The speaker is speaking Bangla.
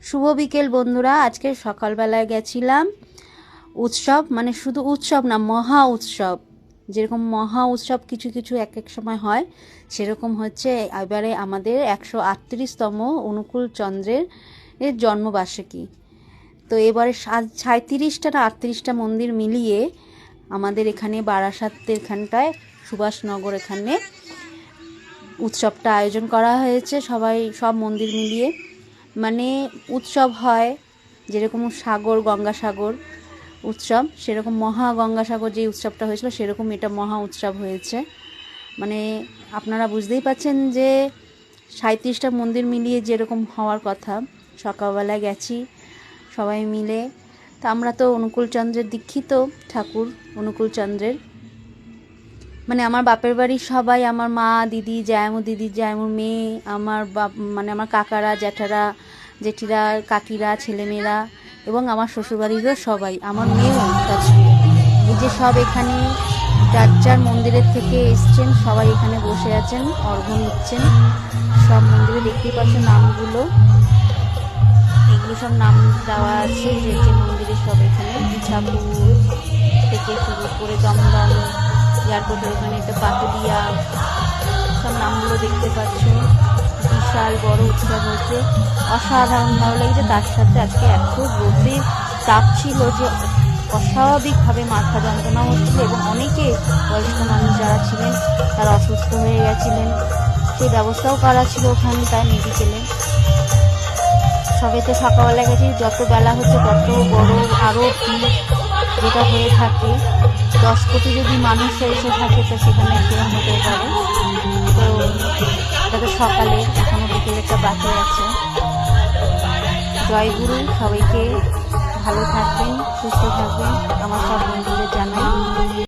শুভ বিকেল বন্ধুরা। আজকে সকালবেলায় গেছিলাম উৎসব, মানে শুধু উৎসব না, মহা উৎসব। যেরকম মহা উৎসব কিছু কিছু এক এক সময় হয়, সেরকম হচ্ছে এবারে আমাদের 138তম অনুকূল চন্দ্রের জন্মবার্ষিকী। তো এবারে 37টা না 38টা মন্দির মিলিয়ে আমাদের এখানে বারাসাতের এখানটায় সুভাষনগর এখানে উৎসবটা আয়োজন করা হয়েছে। সব মন্দির মিলিয়ে মানে উৎসব হয়, যেরকম সাগর গঙ্গাসাগর উৎসব, সেরকম মহা গঙ্গাসাগর যে উৎসবটা হয়েছিল সেরকম এটা মহা উৎসব হয়েছে। মানে আপনারা বুঝতেই পাচ্ছেন যে 37টা মন্দির মিলিয়ে যেরকম হওয়ার কথা। সকালবেলায় গেছি সবাই মিলে। তা আমরা তো অনুকূলচন্দ্রের দীক্ষিত ঠাকুর, অনুকূলচন্দ্রের মানে আমার বাপের বাড়ির সবাই, আমার মা, দিদি, জায়মুর মেয়ে, আমার মানে আমার কাকারা, জ্যাঠারা, জেঠিরা, কাকিরা, ছেলেমেয়েরা এবং আমার শ্বশুরবাড়িরও সবাই, আমার মেয়েও এই যে সব এখানে যার মন্দিরের থেকে এসছেন, সবাই এখানে বসে আছেন, অর্ঘ্য নিচ্ছেন। সব মন্দিরে দেখতেই পাচ্ছেন নামগুলো, এগুলো সব নাম দেওয়া আছে যে যে মন্দিরে সব এখানে ইছাপুর থেকে শুরু করে দমদম এয়ারপোর্টের ওখানে একটা পাতুলিয়া, সব নামগুলো দেখতে পাচ্ছ। বিশাল বড় উৎসব হচ্ছে, অসাধারণ ভালো লাগছে। তার সাথে আজকে এত রোদের তাপ ছিল যে অস্বাভাবিকভাবে মাথা যন্ত্রণা হচ্ছিল এবং অনেকে বয়স্ক মানুষ যারা ছিলেন তারা অসুস্থ হয়ে গেছিলেন, সেই ব্যবস্থাও করা ছিল ওখানটায় মেডিকেলে। সবে তো সকালবেলা গেছি, যত বেলা হচ্ছে তত বড় আরও ভিড় যেটা হয়ে থাকে। 10 কোটি যদি মানুষ এসে থাকে তো সেখানে কিরম হতে পারে। তো এটা তো সকালে, এখনো বিকেলেরটা বাকি আছে। জয়গুরু, সবাইকে ভালো থাকবেন, সুস্থ থাকবেন, আমার সব বন্ধুদের জানাই।